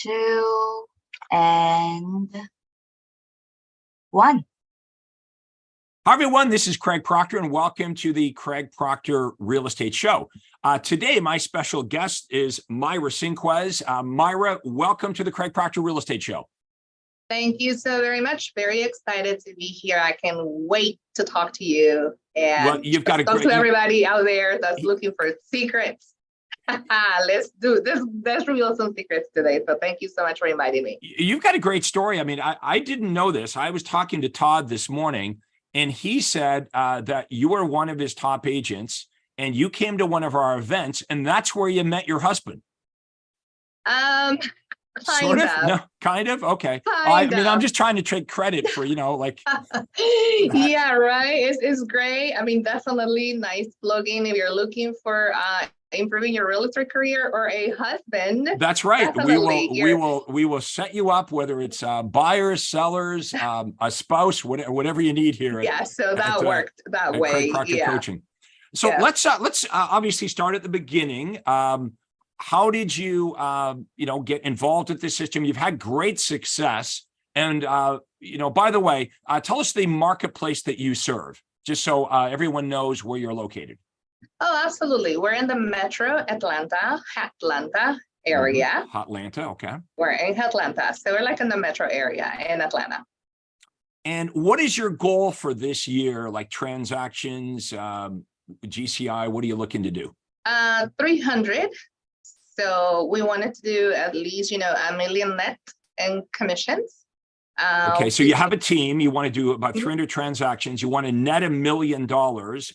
2, and 1. Hi, everyone. This is Craig Proctor, and welcome to the Craig Proctor Real Estate Show. Today, my special guest is Myra Senquiz. Myra, welcome to the Craig Proctor Real Estate Show. Thank you so very much. Very excited to be here. I can wait to talk to you and you've got talk to everybody out there that's looking for secrets. Let's do this. Let's reveal some secrets today. So thank you so much for inviting me. You've got a great story. I mean, I didn't know this. I was talking to Todd this morning, and he said that you were one of his top agents, and you came to one of our events, and that's where you met your husband. Kind of. No, kind of. Okay. I mean, I'm just trying to take credit for, like. Yeah, right. It's great. I mean, definitely nice plug-in if you're looking for improving your real estate career or a husband. That's right. We will set you up, whether it's buyers, sellers, a spouse, whatever you need here. Yeah. So that worked that way. Craig Proctor Coaching. So let's obviously start at the beginning. How did you, get involved with this system? You've had great success. And, by the way, tell us the marketplace that you serve, just so everyone knows where you're located. Oh, absolutely. We're in the metro Atlanta area. Atlanta, okay. We're in Atlanta. So we're like in the metro area in Atlanta. And what is your goal for this year? Like transactions, GCI, what are you looking to do? 300. So we wanted to do at least, $1 million net in commissions. Okay, so you have a team. You want to do about 300 transactions. You want to net $1 million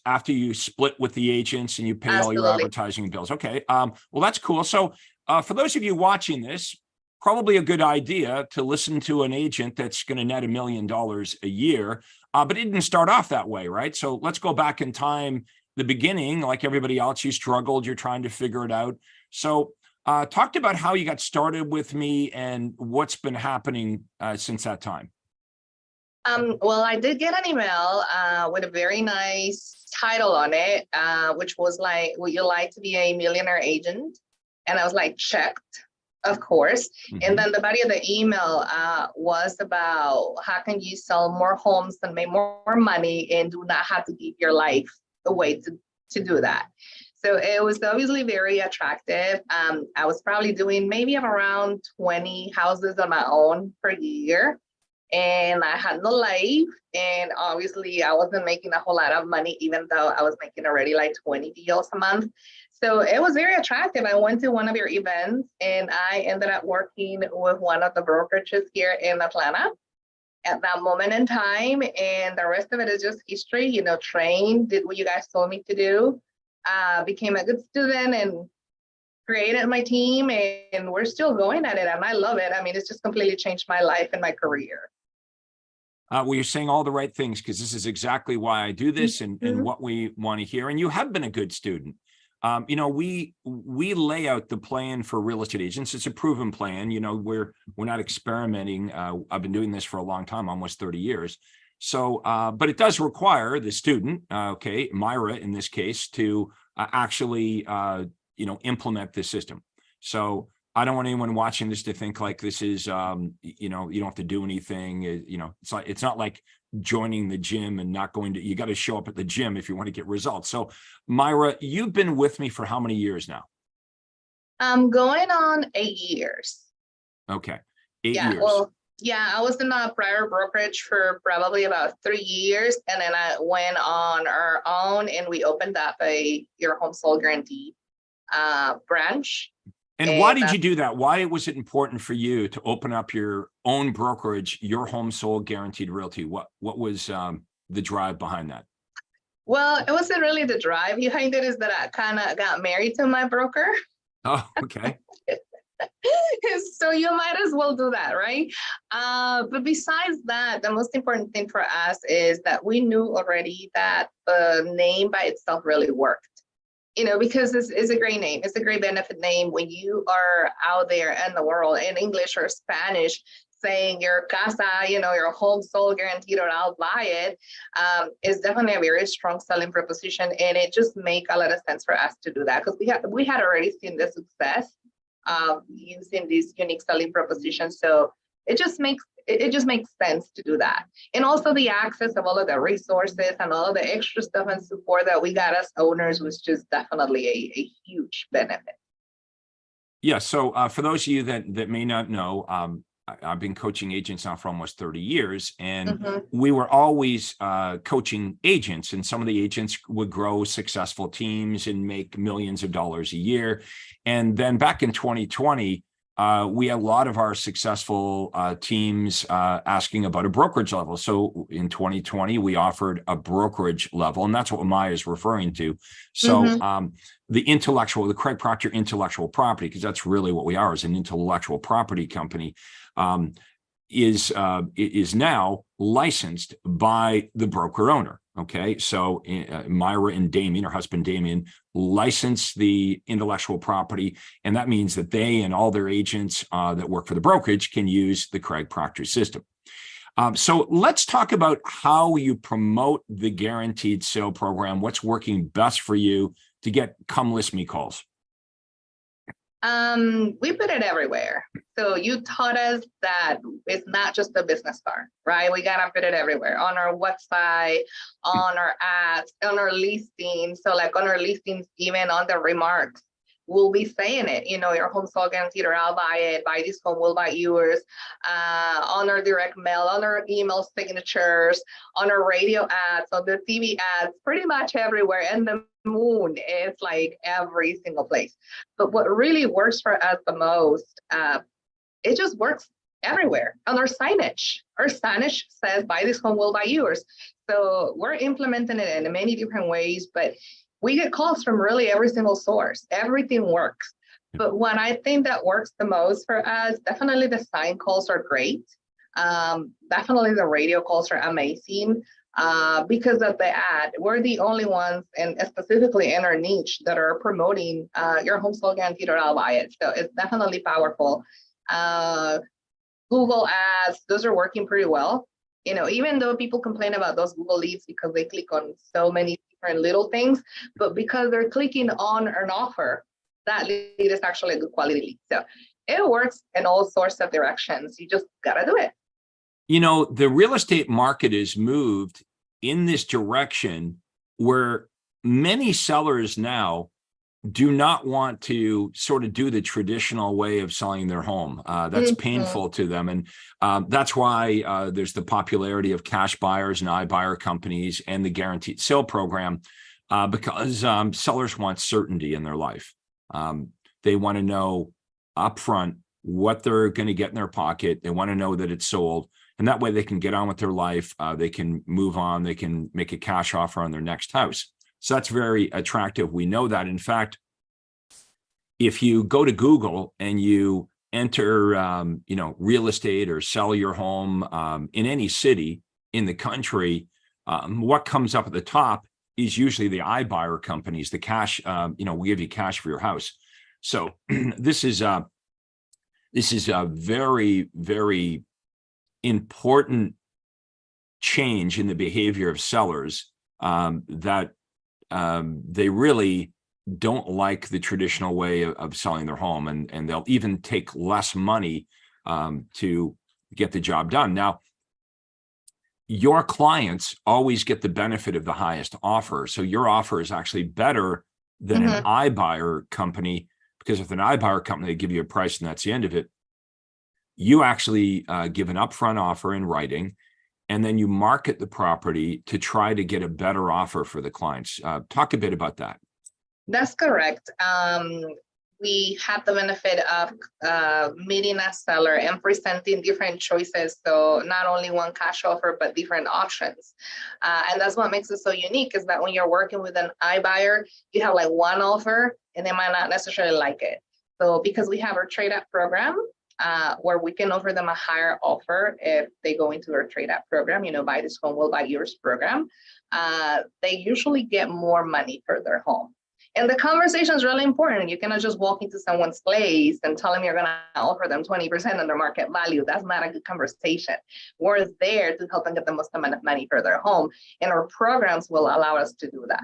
after you split with the agents and you pay all your advertising bills. Okay, well, that's cool. So for those of you watching this, probably a good idea to listen to an agent that's going to net $1 million a year, but it didn't start off that way, right? So let's go back in time. The beginning, like everybody else, you struggled. You're trying to figure it out. So talked about how you got started with me and what's been happening since that time. Well, I did get an email with a very nice title on it, which was like, would you like to be a millionaire agent? And I was like, checked, of course. Mm-hmm. And then the body of the email was about how can you sell more homes and make more money and do not have to give your life away to do that. So it was obviously very attractive. I was probably doing maybe around 20 houses on my own per year. And I had no life. And obviously I wasn't making a whole lot of money, even though I was making already like 20 deals a month. So it was very attractive. I went to one of your events and I ended up working with one of the brokerages here in Atlanta at that moment in time. And the rest of it is just history, trained, did what you guys told me to do. Became a good student and created my team, and we're still going at it, and I love it. I mean, it's just completely changed my life and my career. Well, you're saying all the right things, because this is exactly why I do this and what we want to hear. And you have been a good student. We lay out the plan for real estate agents. It's a proven plan. We're not experimenting. I've been doing this for a long time, almost 30 years. So, but it does require the student, Myra in this case, to actually, implement this system. So I don't want anyone watching this to think like this is, you don't have to do anything. It's not like joining the gym and not going to, you got to show up at the gym if you want to get results. So Myra, you've been with me for how many years now? I'm going on 8 years. Okay. 8 years. Well, yeah, I was in a prior brokerage for probably about 3 years. And then I went on our own and we opened up your home sold guarantee branch. And why did you do that? Why was it important for you to open up your own brokerage, your home sold guaranteed realty? What was the drive behind that? Well, it wasn't really the drive behind it, is that I kind of got married to my broker. Oh, okay. So you might as well do that, right? But besides that, the most important thing for us is that we knew already that the name by itself really worked. Because this is a great name. It's a great benefit name when you are out there in the world in English or Spanish saying your casa, your home sold guaranteed or I'll buy it, is definitely a very strong selling proposition. And it just make a lot of sense for us to do that because we had already seen the success using these unique selling propositions. So it just makes sense to do that. And also the access of all of the resources and all of the extra stuff and support that we got as owners was just definitely a huge benefit. Yeah. So for those of you that may not know, I've been coaching agents now for almost 30 years, and we were always coaching agents, and some of the agents would grow successful teams and make millions of dollars a year. And then back in 2020, we had a lot of our successful teams asking about a brokerage level. So in 2020, we offered a brokerage level, and that's what Maya is referring to. So the Craig Proctor intellectual property, because that's really what we are, as an intellectual property company, is now licensed by the broker owner. Okay, so Myra and Damien, her husband Damien, license the intellectual property, and that means that they and all their agents that work for the brokerage can use the Craig Proctor system. So let's talk about how you promote the guaranteed sale program. What's working best for you to get come list me calls? We put it everywhere. So you taught us that it's not just a business card, right? We gotta put it everywhere, on our website, on our ads, on our listings. So like on our listings, even on the remarks, we'll be saying it, your home sold guaranteed, or I'll buy it, buy this home, we'll buy yours, on our direct mail, on our email signatures, on our radio ads, on the TV ads, pretty much everywhere. And the moon is like every single place. But what really works for us the most, it just works everywhere. On our signage says, buy this home, we'll buy yours. So we're implementing it in many different ways, but we get calls from really every single source. Everything works. But what I think that works the most for us, definitely the sign calls are great. Definitely the radio calls are amazing because of the ad. We're the only ones, and specifically in our niche, that are promoting your home sold guaranteed, or I'll buy it. So it's definitely powerful. Google ads, those are working pretty well. Even though people complain about those Google leads because they click on so many different little things, but because they're clicking on an offer, that lead is actually a good quality lead. So it works in all sorts of directions. You just gotta do it. The real estate market is moved in this direction where many sellers now do not want to sort of do the traditional way of selling their home. That's painful to them. And that's why there's the popularity of cash buyers and iBuyer companies and the guaranteed sale program, because sellers want certainty in their life. They want to know upfront what they're going to get in their pocket. They want to know that it's sold. And that way they can get on with their life. They can move on. They can make a cash offer on their next house. So that's very attractive. We know that. In fact, if you go to Google and you enter, real estate or sell your home in any city in the country, what comes up at the top is usually the iBuyer companies, the cash, we give you cash for your house. So this is a very, very important change in the behavior of sellers that they really don't like the traditional way of selling their home, and they'll even take less money to get the job done. Now, your clients always get the benefit of the highest offer. So your offer is actually better than an iBuyer company, because if an iBuyer company, they give you a price and that's the end of it. You actually give an upfront offer in writing, and then you market the property to try to get a better offer for the clients. Talk a bit about that. That's correct. We have the benefit of meeting a seller and presenting different choices. So not only one cash offer, but different options. And that's what makes it so unique, is that when you're working with an iBuyer, you have like one offer and they might not necessarily like it. So because we have our trade up program, where we can offer them a higher offer if they go into our trade up program, buy this home, we'll buy yours program, they usually get more money for their home. And the conversation is really important. You cannot just walk into someone's place and tell them you're going to offer them 20% of their market value. That's not a good conversation. We're there to help them get the most amount of money for their home, and our programs will allow us to do that.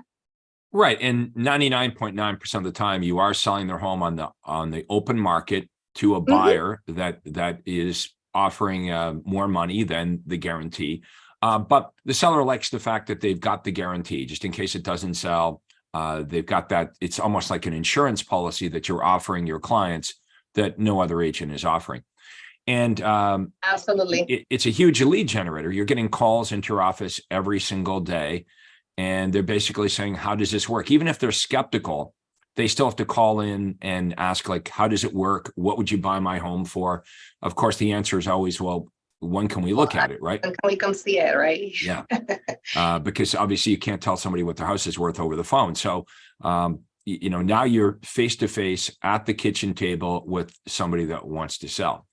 Right. And 99.9% of the time you are selling their home on the open market to a buyer that is offering more money than the guarantee. But the seller likes the fact that they've got the guarantee just in case it doesn't sell. They've got that. It's almost like an insurance policy that you're offering your clients that no other agent is offering. And Absolutely. it's a huge lead generator. You're getting calls into your office every single day. And they're basically saying, how does this work? Even if they're skeptical, they still have to call in and ask, like, how does it work? What would you buy my home for? Of course, the answer is always, well, when can we look at it, right? When can we come see it, right? Yeah. Because obviously you can't tell somebody what their house is worth over the phone. So, now you're face to face at the kitchen table with somebody that wants to sell.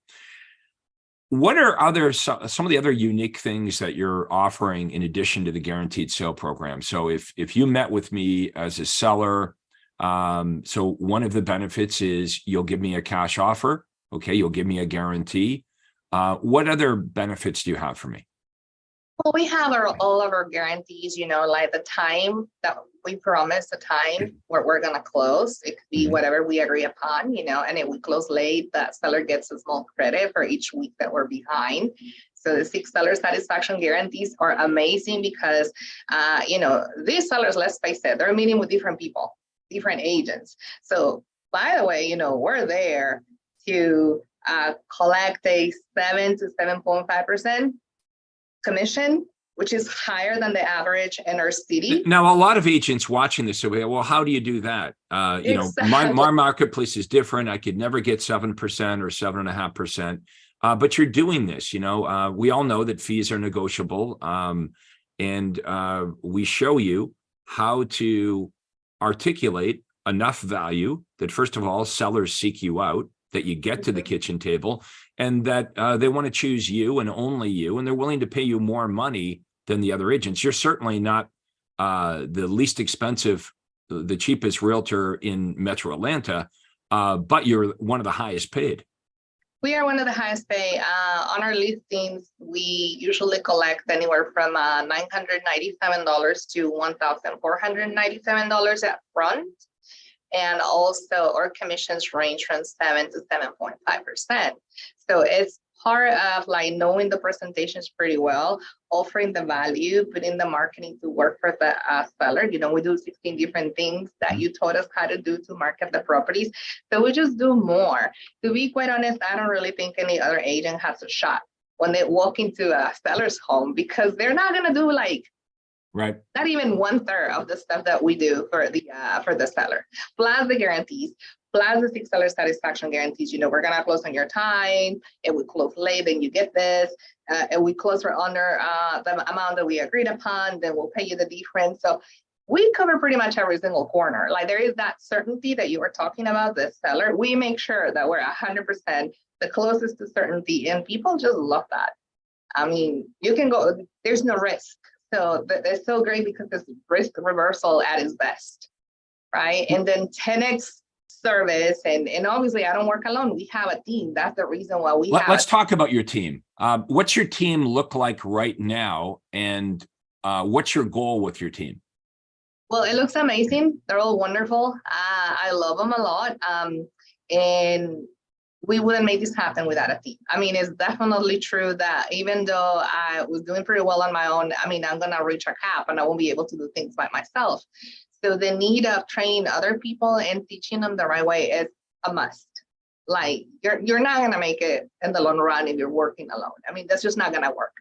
What are some of the other unique things that you're offering in addition to the guaranteed sale program? So if you met with me as a seller, so one of the benefits is you'll give me a cash offer. Okay. You'll give me a guarantee. What other benefits do you have for me? Well, we have all of our guarantees, like the time that we promise, the time where we're going to close. It could be whatever we agree upon, and if we close late, that seller gets a small credit for each week that we're behind. So the 6 seller satisfaction guarantees are amazing because, these sellers, let's face it, they're meeting with different people, different agents. So by the way, we're there to collect a 7 to 7.5% commission, which is higher than the average in our city. Now, a lot of agents watching this say, well, how do you do that? Exactly. My marketplace is different. I could never get 7% or 7.5%. But you're doing this, we all know that fees are negotiable. And we show you how to articulate enough value that, first of all, sellers seek you out, that you get to the kitchen table, and that they want to choose you and only you, and they're willing to pay you more money than the other agents. You're certainly not the least expensive, the cheapest realtor in Metro Atlanta, but you're one of the highest paid. We are one of the highest paid. On our listings, we usually collect anywhere from $997 to $1,497 up front. And also our commissions range from 7 to 7.5%. So it's part of like knowing the presentations pretty well, offering the value, putting the marketing to work for the seller. We do 16 different things that you taught us how to do to market the properties. So we just do more. To be quite honest, I don't really think any other agent has a shot when they walk into a seller's home, because they're not going to do right, not even 1/3 of the stuff that we do for the seller, plus the guarantees, plus the 6 seller satisfaction guarantees. We're gonna close on your time. If we close late, then you get this. If we close for under the amount that we agreed upon, then we'll pay you the difference. So we cover pretty much every single corner. Like, there is that certainty that you were talking about, the seller. We make sure that we're 100% the closest to certainty, and people just love that. I mean, you can go, there's no risk. So that's so great because it's risk reversal at its best, right? And then 10x service, and obviously I don't work alone. We have a team. That's the reason why let's talk about your team. What's your team look like right now, and what's your goal with your team? Well, it looks amazing. They're all wonderful. I love them a lot. And we wouldn't make this happen without a team. I mean, it's definitely true that even though I was doing pretty well on my own, I mean, I'm going to reach a cap and I won't be able to do things by myself. So the need of training other people and teaching them the right way is a must. Like, you're not going to make it in the long run if you're working alone. I mean, that's just not going to work.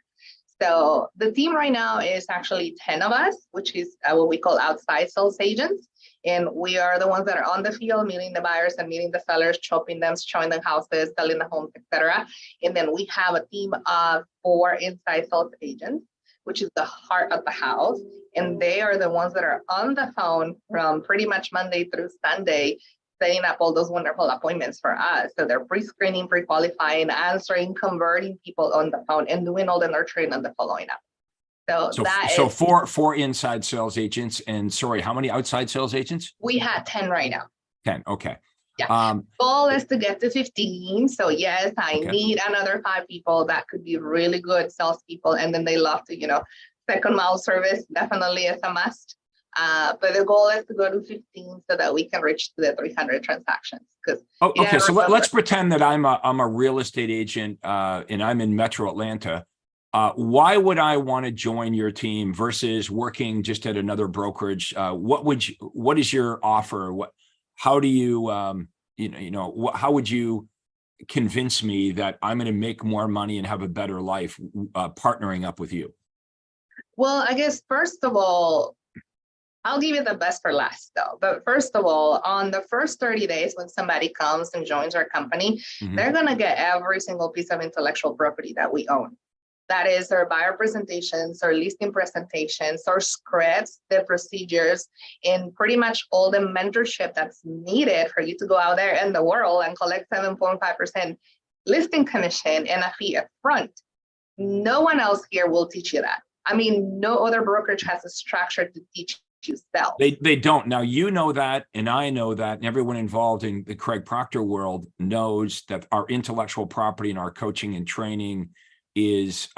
So the team right now is actually 10 of us, which is what we call outside sales agents. And we are the ones that are on the field, meeting the buyers and meeting the sellers, shopping them, showing them houses, selling the homes, etc. And then we have a team of 4 inside sales agents, which is the heart of the house. And they are the ones that are on the phone from pretty much Monday through Sunday, setting up all those wonderful appointments for us. So they're pre-screening, pre-qualifying, answering, converting people on the phone, and doing all the nurturing and the following up. So four inside sales agents, and sorry, how many outside sales agents? We had 10 right now. 10. Okay. Yeah. Goal is to get to 15. So yes, I need another 5 people that could be really good salespeople, and then they love to, second mile service definitely is a must. But the goal is to go to 15 so that we can reach to the 300 transactions. Because okay, so let's pretend that I'm a real estate agent and I'm in Metro Atlanta. Why would I want to join your team versus working just at another brokerage? What is your offer? How do you, how would you convince me that I'm going to make more money and have a better life partnering up with you? Well, I guess, first of all, I'll give you the best for last though. But first of all, on the first 30 days, when somebody comes and joins our company, they're going to get every single piece of intellectual property that we own. That is their buyer presentations, our listing presentations, our scripts, the procedures, and pretty much all the mentorship that's needed for you to go out there in the world and collect 7.5% listing commission and a fee up front. No one else here will teach you that. I mean, no other brokerage has a structure to teach you sell. They don't. Now, you know that, and I know that, and everyone involved in the Craig Proctor world knows that our intellectual property and our coaching and training is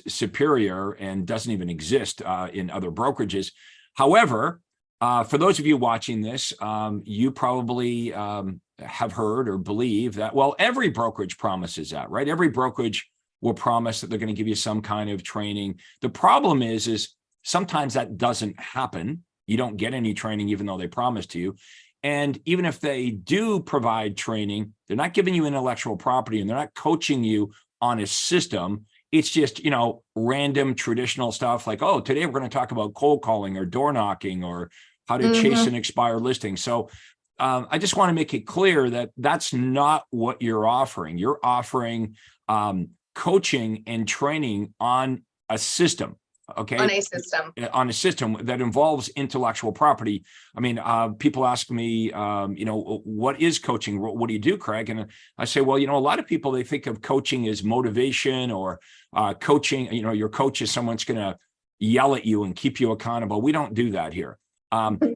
superior and doesn't even exist in other brokerages. However, for those of you watching this, you probably have heard or believe that, well, every brokerage promises that, right? Every brokerage will promise that they're going to give you some kind of training. The problem is sometimes that doesn't happen. You don't get any training, even though they promise to you. And even if they do provide training, they're not giving you intellectual property and they're not coaching you on a system. It's just, random traditional stuff like, oh, today we're going to talk about cold calling or door knocking or how to chase an expired listing. So I just want to make it clear that that's not what you're offering. You're offering coaching and training on a system. Okay. On a system that involves intellectual property. I mean, people ask me, what is coaching? What do you do, Craig? And I say, well, a lot of people, they think of coaching as motivation or coaching, your coach is someone that's going to yell at you and keep you accountable. We don't do that here.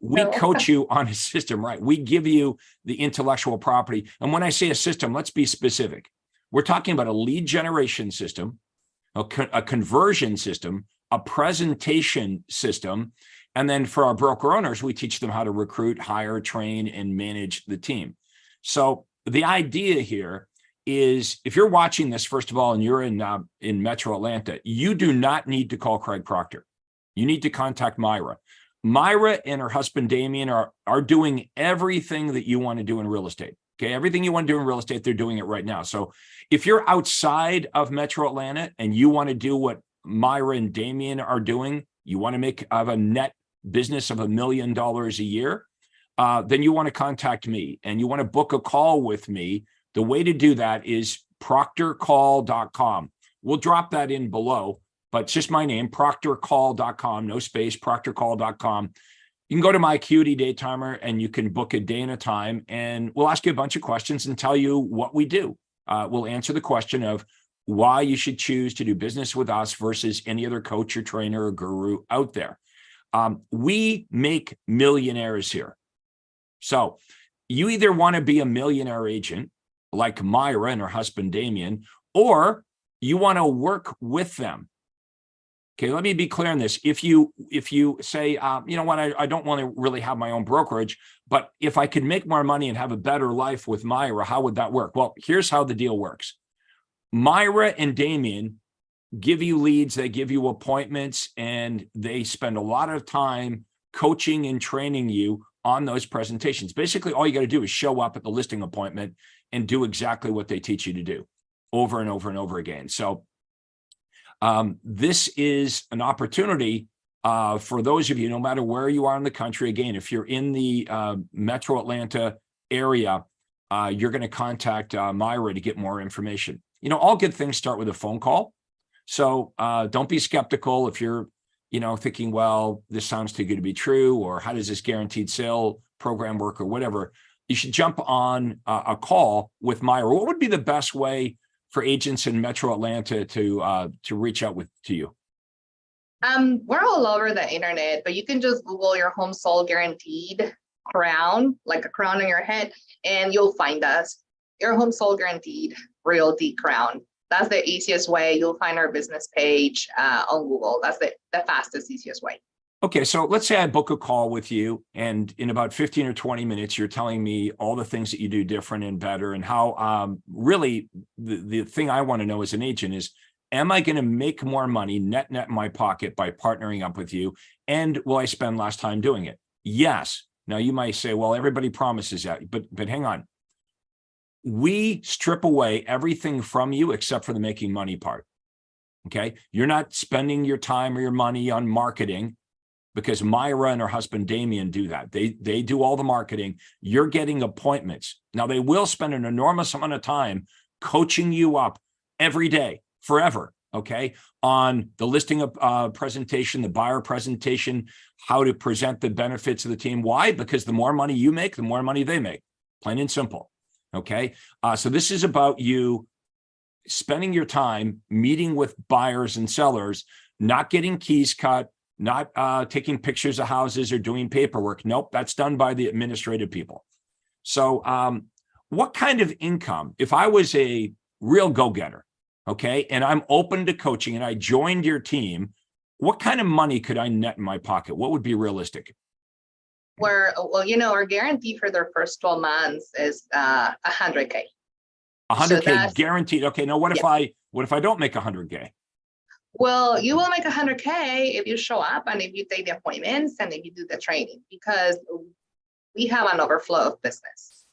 We coach you on a system, right? We give you the intellectual property. And when I say a system, let's be specific. We're talking about a lead generation system, a conversion system, a presentation system. And then for our broker owners, we teach them how to recruit, hire, train, and manage the team. So the idea here is, if you're watching this, first of all, and you're in Metro Atlanta, you do not need to call Craig Proctor. You need to contact Mayra. Mayra and her husband, Damien, are doing everything that you want to do in real estate. Okay, everything you want to do in real estate, they're doing it right now. So if you're outside of Metro Atlanta and you want to do what Myra and Damien are doing, you want to have a net business of $1 million a year, then you want to contact me and you want to book a call with me. The way to do that is proctorcall.com. We'll drop that in below, but it's just my name, proctorcall.com, no space, proctorcall.com. You can go to my Acuity Daytimer and you can book a day and a time, and we'll ask you a bunch of questions and tell you what we do. We'll answer the question of why you should choose to do business with us versus any other coach or trainer or guru out there. We make millionaires here. So you either want to be a millionaire agent like Myra and her husband, Damien, or you want to work with them. Okay, let me be clear on this. If you say, you know what, I don't want to really have my own brokerage, but if I could make more money and have a better life with Myra, how would that work? Well, here's how the deal works. Myra and Damien give you leads, they give you appointments, and they spend a lot of time coaching and training you on those presentations. Basically, all you got to do is show up at the listing appointment and do exactly what they teach you to do over and over and over again. So this is an opportunity for those of you, no matter where you are in the country. Again, if you're in the Metro Atlanta area, you're going to contact Myra to get more information. All good things start with a phone call. So don't be skeptical if you're, thinking, well, this sounds too good to be true, or how does this guaranteed sale program work, or whatever. You should jump on a call with Myra. What would be the best way for agents in Metro Atlanta to reach out to you? We're all over the internet, but you can just Google your home sold guaranteed crown, like a crown on your head, and you'll find us. Your home sold guaranteed realty crown. That's the easiest way. You'll find our business page on Google. That's the fastest, easiest way. Okay, so let's say I book a call with you, and in about 15 or 20 minutes, you're telling me all the things that you do different and better, and how really the thing I want to know as an agent is, am I going to make more money net in my pocket by partnering up with you? And will I spend less time doing it? Yes. Now you might say, well, everybody promises that, but hang on. We strip away everything from you except for the making money part. Okay. You're not spending your time or your money on marketing, because Myra and her husband Damien do that. They do all the marketing. You're getting appointments. Now they will spend an enormous amount of time coaching you up every day, forever, okay, on the listing of presentation, the buyer presentation, how to present the benefits of the team. Why? Because the more money you make, the more money they make, plain and simple, okay? So this is about you spending your time meeting with buyers and sellers, not getting keys cut, not taking pictures of houses or doing paperwork. Nope, that's done by the administrative people. So what kind of income, if I was a real go-getter, okay, and I'm open to coaching and I joined your team, what kind of money could I net in my pocket? What would be realistic? Our guarantee for their first 12 months is $100K. 100K guaranteed. Okay, now what if I don't make 100K? Well, you will make 100K if you show up and if you take the appointments and if you do the training, because we have an overflow of business.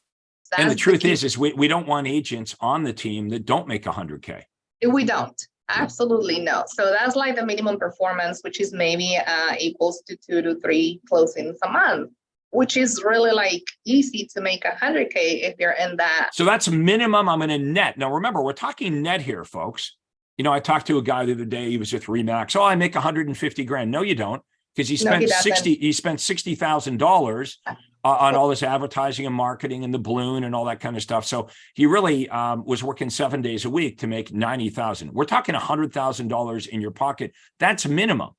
And the truth is we don't want agents on the team that don't make 100K. We don't. Absolutely no. So that's like the minimum performance, which is maybe equals to 2 to 3 closings a month, which is really like easy to make 100K if you're in that. So that's minimum I'm going to net. Now, remember, we're talking net here, folks. You know, I talked to a guy the other day. He was with Remax. Oh, I make 150 grand. No, you don't, because he spent $60,000 on all this advertising and marketing and the balloon and all that kind of stuff. So he really was working 7 days a week to make 90,000. We're talking $100,000 in your pocket. That's minimum.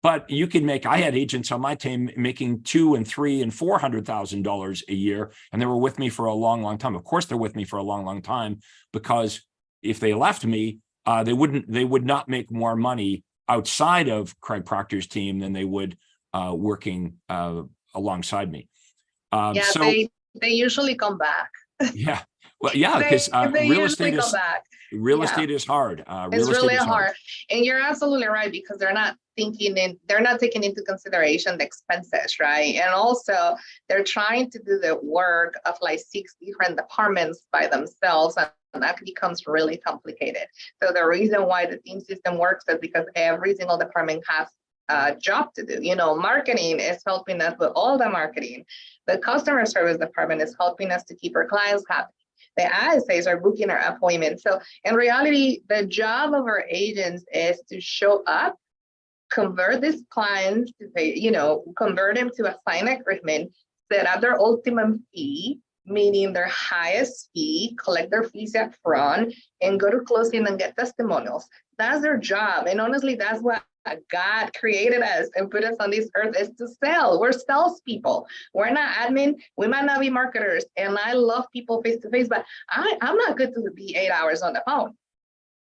But you can make, I had agents on my team making $200,000 and $300,000 and $400,000 a year, and they were with me for a long, long time. Of course, they're with me for a long, long time, because if they left me, they would not make more money outside of Craig Proctor's team than they would working alongside me. So they usually come back. Yeah, well, yeah, because real estate is hard. It's really hard, and you're absolutely right, because they're not taking into consideration the expenses, right? And also they're trying to do the work of like 6 different departments by themselves, and that becomes really complicated. So the reason why the team system works is because every single department has a job to do. You know, marketing is helping us with all the marketing. The customer service department is helping us to keep our clients happy. The ISAs are booking our appointments. So in reality, the job of our agents is to show up, convert these clients to pay, convert them to a signed agreement, set up their ultimate fee, meaning their highest fee, collect their fees up front, and go to closing and get testimonials. That's their job. And honestly, that's what God created us and put us on this earth, is to sell. We're salespeople. We're not admin. We might not be marketers. And I love people face to face, but I'm not good to be 8 hours on the phone.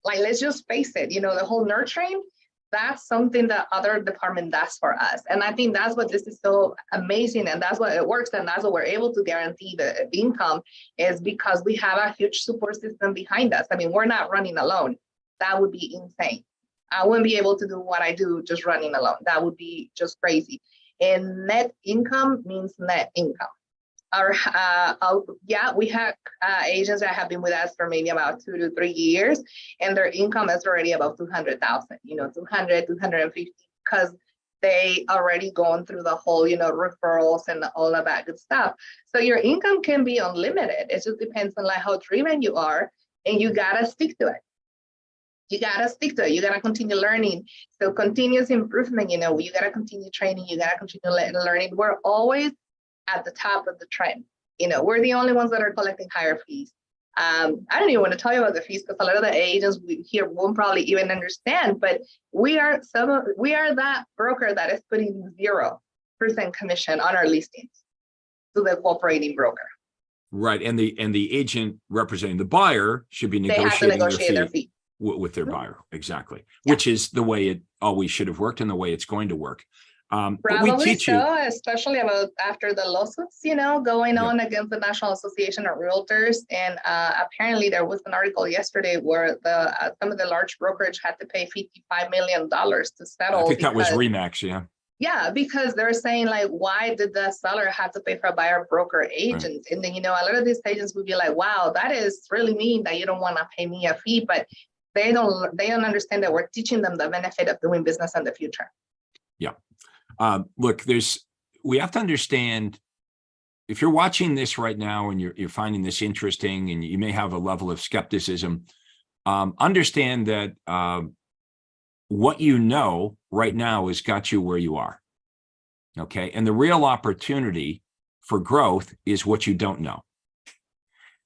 Like, let's just face it, the whole nurturing, that's something that other department does for us. And I think that's what this is so amazing. And that's what it works. And that's what we're able to guarantee the income, is because we have a huge support system behind us. I mean, we're not running alone. That would be insane. I wouldn't be able to do what I do just running alone. That would be just crazy. And net income means net income. We have agents that have been with us for maybe about 2 to 3 years, and their income is already about 200,000, 200, 250, because they already gone through the whole, referrals and all of that good stuff. So your income can be unlimited. It just depends on like how driven you are, and you gotta stick to it. You gotta stick to it. You gotta continue learning. So continuous improvement, you gotta continue training. You gotta continue learning. We're always at the top of the trend. We're the only ones that are collecting higher fees. I don't even want to tell you about the fees, because a lot of the agents here won't probably even understand, but we are that broker that is putting 0% commission on our listings to the cooperating broker. Right. And the agent representing the buyer should be negotiating their fee with their buyer. Exactly. Yeah. Which is the way it always should have worked and the way it's going to work. But we Probably teach you. so, especially about after the lawsuits, going Yep. on against the National Association of Realtors. And apparently there was an article yesterday where some of the large brokerage had to pay $55 million to settle. I think that was Remax, yeah. Yeah, because they're saying like, why did the seller have to pay for a buyer broker agent? Right. And then, a lot of these agents would be like, wow, that is really mean that you don't want to pay me a fee, but they don't understand that we're teaching them the benefit of doing business in the future. Yeah. Look, we have to understand, if you're watching this right now and you're finding this interesting and you may have a level of skepticism, understand that what you know right now has got you where you are. Okay. And the real opportunity for growth is what you don't know.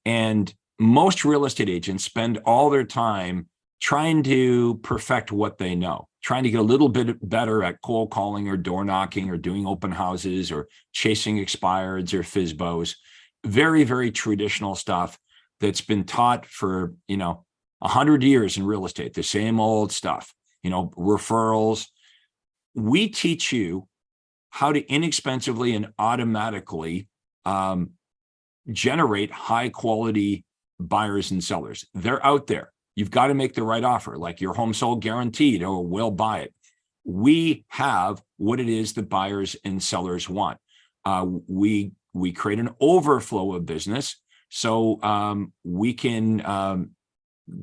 And most real estate agents spend all their time trying to perfect what they know, trying to get a little bit better at cold calling or door knocking or doing open houses or chasing expireds or FSBOs. Very, very traditional stuff that's been taught for, 100 years in real estate, the same old stuff. Referrals. We teach you how to inexpensively and automatically generate high quality buyers and sellers. They're out there. You've got to make the right offer, like your home sold guaranteed or we'll buy it. We have what it is that buyers and sellers want. We create an overflow of business so we can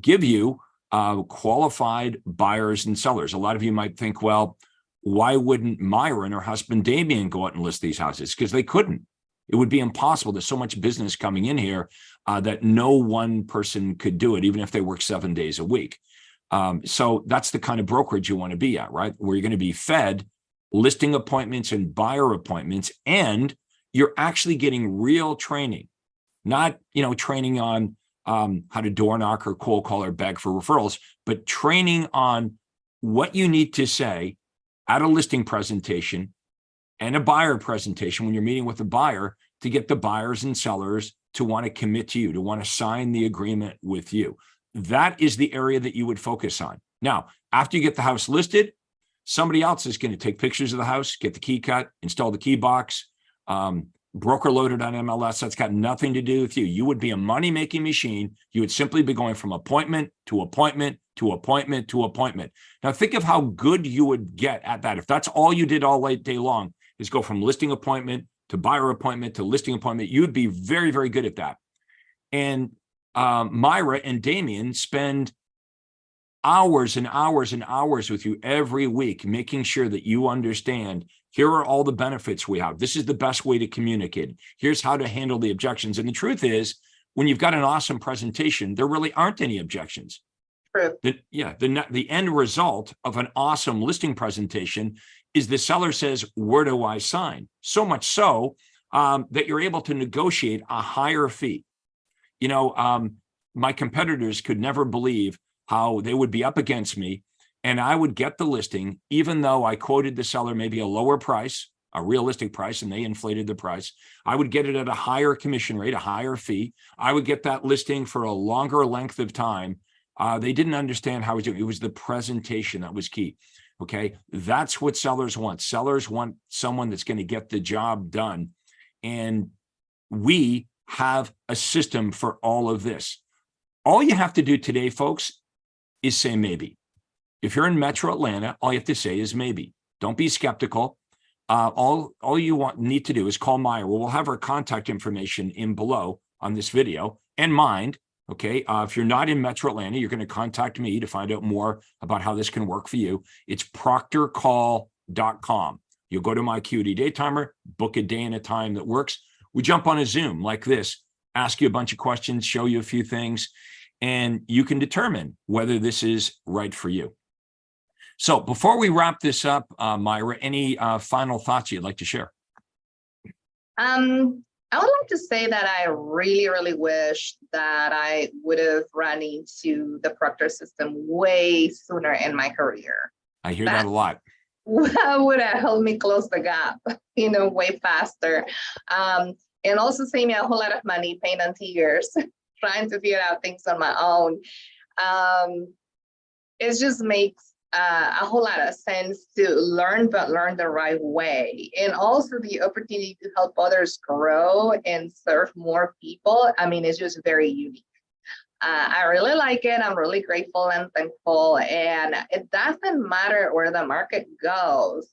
give you qualified buyers and sellers. A lot of you might think, well, why wouldn't Myra and her husband Damien go out and list these houses? Because they couldn't. It would be impossible. There's so much business coming in here that no one person could do it, even if they work 7 days a week. So that's the kind of brokerage you want to be at, right? Where you're going to be fed listing appointments and buyer appointments, and you're actually getting real training, not, training on how to door knock or cold call or beg for referrals, but training on what you need to say at a listing presentation and a buyer presentation when you're meeting with a buyer to get the buyers and sellers to want to commit to you, to want to sign the agreement with you. That is the area that you would focus on. Now, after you get the house listed, somebody else is going to take pictures of the house, get the key cut, install the key box, broker loaded on MLS. That's got nothing to do with you. You would be a money-making machine. You would simply be going from appointment to appointment to appointment to appointment. Now, think of how good you would get at that. If that's all you did all day long is go from listing appointment to buyer appointment to listing appointment, you'd be very, very good at that. And Myra and Damien spend hours and hours and hours with you every week, making sure that you understand, here are all the benefits we have. This is the best way to communicate. Here's how to handle the objections. And the truth is, when you've got an awesome presentation, there really aren't any objections. True. The end result of an awesome listing presentation is the seller says, where do I sign? So much so that you're able to negotiate a higher fee. My competitors could never believe how they would be up against me, and I would get the listing, even though I quoted the seller maybe a lower price, a realistic price, and they inflated the price. I would get it at a higher commission rate, a higher fee. I would get that listing for a longer length of time. They didn't understand how I was doing. It was the presentation that was key. Okay, that's what sellers want. Sellers want someone that's going to get the job done. And we have a system for all of this. All you have to do today, folks, is say maybe. If you're in Metro Atlanta, all you have to say is maybe. Don't be skeptical. All you need to do is call Mayra. We'll have her contact information in below on this video, and mind. Okay, if you're not in Metro Atlanta, you're going to contact me to find out more about how this can work for you. It's proctorcall.com. You'll go to my QD day timer, book a day and a time that works. We jump on a Zoom like this, ask you a bunch of questions, show you a few things, and you can determine whether this is right for you. So before we wrap this up, Myra, any final thoughts you'd like to share? I would like to say that I really, really wish that I would have run into the Proctor system way sooner in my career. I hear that a lot. That would have helped me close the gap, way faster. And also save me a whole lot of money paying on years, trying to figure out things on my own. It just makes a whole lot of sense to learn, but learn the right way. And also the opportunity to help others grow and serve more people. I mean, it's just very unique. I really like it. I'm really grateful and thankful. And it doesn't matter where the market goes.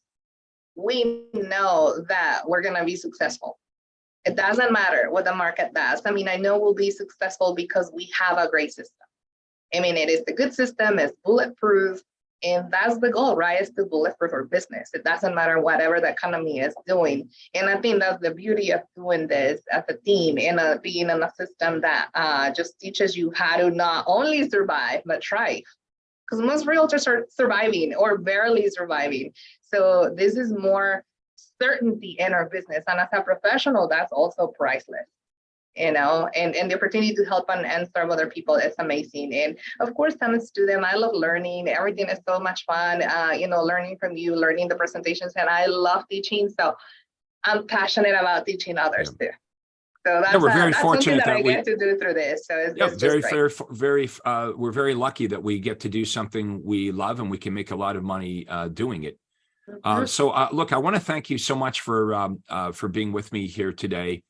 We know that we're going to be successful. It doesn't matter what the market does. I mean, I know we'll be successful because we have a great system. I mean, it is a good system, it's bulletproof, and that's the goal, right? Is to bulletproof our business. It doesn't matter whatever the economy is doing. And I think that's the beauty of doing this as a team and being in a system that just teaches you how to not only survive, but thrive. Because most realtors are surviving or barely surviving. So this is more certainty in our business. And as a professional, that's also priceless. And the opportunity to help and serve other people is amazing. And of course, I'm a student. I love learning. Everything is so much fun. Learning from you, learning the presentations, and I love teaching. So I'm passionate about teaching others too. So we're very fortunate that I get to do through this. So it's very fair. We're very lucky that we get to do something we love and we can make a lot of money doing it. Look, I want to thank you so much for being with me here today.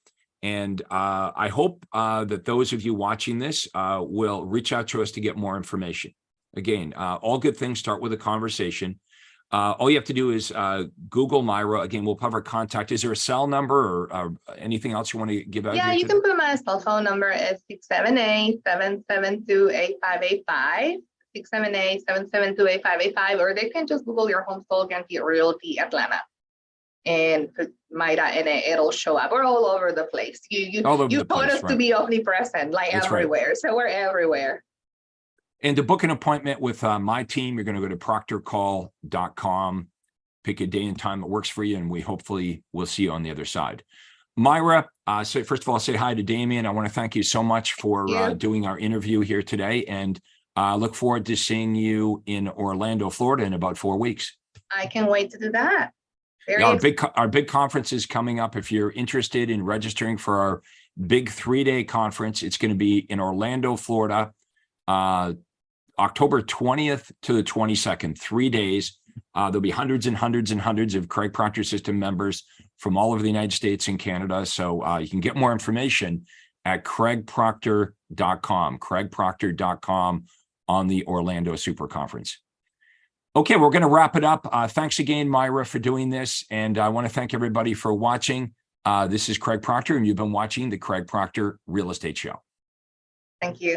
And I hope that those of you watching this will reach out to us to get more information. Again, all good things start with a conversation. All you have to do is Google Mayra. Again, we'll have our contact. Is there a cell number or anything else you want to give out? Yeah, you can put my cell phone number is 678-772-8585. 678-772-8585, or they can just Google your home sold guarantee realty Atlanta and put Mayra in it, it'll show up. We're all over the place. You told us to be omnipresent, like that's everywhere. Right. So we're everywhere. And to book an appointment with my team, you're going to go to proctorcall.com, pick a day and time that works for you, and we hopefully will see you on the other side. Myra, so first of all, say hi to Damien. I want to thank you so much for doing our interview here today, and look forward to seeing you in Orlando, Florida in about 4 weeks. I can't wait to do that. Our big conference is coming up. If you're interested in registering for our big 3-day conference, it's going to be in Orlando, Florida, October 20th to the 22nd, 3 days. There'll be hundreds and hundreds and hundreds of Craig Proctor System members from all over the United States and Canada. So you can get more information at craigproctor.com, craigproctor.com on the Orlando Super Conference. Okay, we're going to wrap it up. Thanks again, Mayra, for doing this. And I want to thank everybody for watching. This is Craig Proctor, and you've been watching the Craig Proctor Real Estate Show. Thank you.